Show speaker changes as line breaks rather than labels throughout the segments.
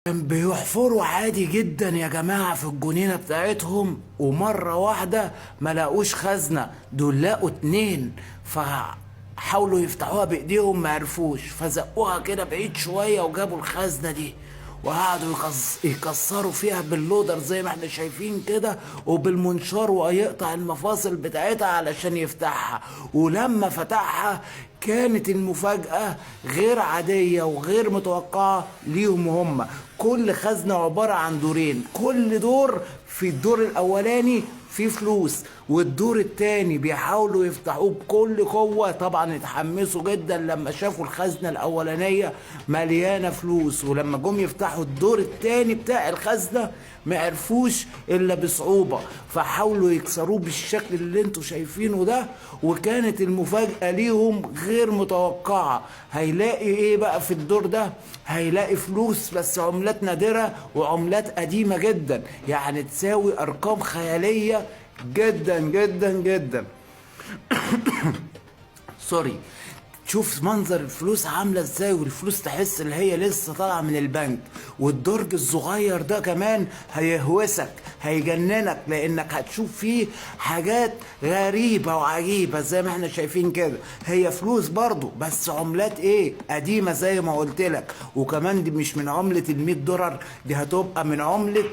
كان بيحفروا عادي جدا يا جماعة في الجنينة بتاعتهم، ومرة واحدة ما لاقوش خزنة، دول لقوا اتنين. فحاولوا يفتحوها بايديهم ما عرفوش، فزقوها كده بعيد شوية وجابوا الخزنة دي، وقعدوا يكسروا فيها باللودر زي ما احنا شايفين كده وبالمنشار، ويقطع المفاصل بتاعتها علشان يفتحها. ولما فتحها كانت المفاجأة غير عادية وغير متوقعة ليهم هم. كل خزنة عبارة عن دورين، كل دور في الدور الأولاني فيه فلوس، والدور التاني بيحاولوا يفتحوه بكل قوة. طبعا اتحمسوا جدا لما شافوا الخزنة الأولانية مليانة فلوس، ولما جم يفتحوا الدور التاني بتاع الخزنة ما عرفوش إلا بصعوبة، فحاولوا يكسروه بالشكل اللي انتوا شايفينه ده. وكانت المفاجأة ليهم غير متوقعة. هيلاقي ايه بقى في الدور ده؟ هيلاقي فلوس، بس عملات نادرة وعملات قديمة جدا، يعني تساوي أرقام خيالية جدا جدا جدا. سوري. تشوف منظر الفلوس عاملة ازاي، والفلوس تحس ان هي لسه طالعة من البنك. والدرج الصغير ده كمان هيهوسك، هيجننك، لانك هتشوف فيه حاجات غريبة وعجيبة زي ما احنا شايفين كده. هي فلوس برضو، بس عملات ايه؟ قديمة زي ما قلت لك. وكمان دي مش من عملة $100، دي هتبقى من عملة.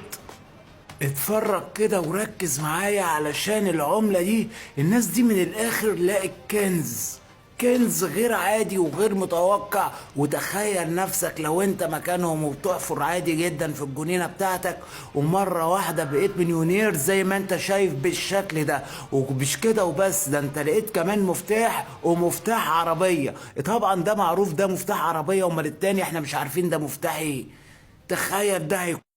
اتفرج كده وركز معايا علشان العملة دي، الناس دي من الاخر لقت كنز، كنز غير عادي وغير متوقع. وتخيل نفسك لو انت مكانهم وبتحفر عادي جدا في الجنينة بتاعتك، ومرة واحدة بقيت مليونير زي ما انت شايف بالشكل ده. ومش كده وبس، ده انت لقيت كمان مفتاح، ومفتاح عربية. طبعا ده معروف ده مفتاح عربية، امال التاني احنا مش عارفين ده مفتاح ايه. تخيل ده هيكون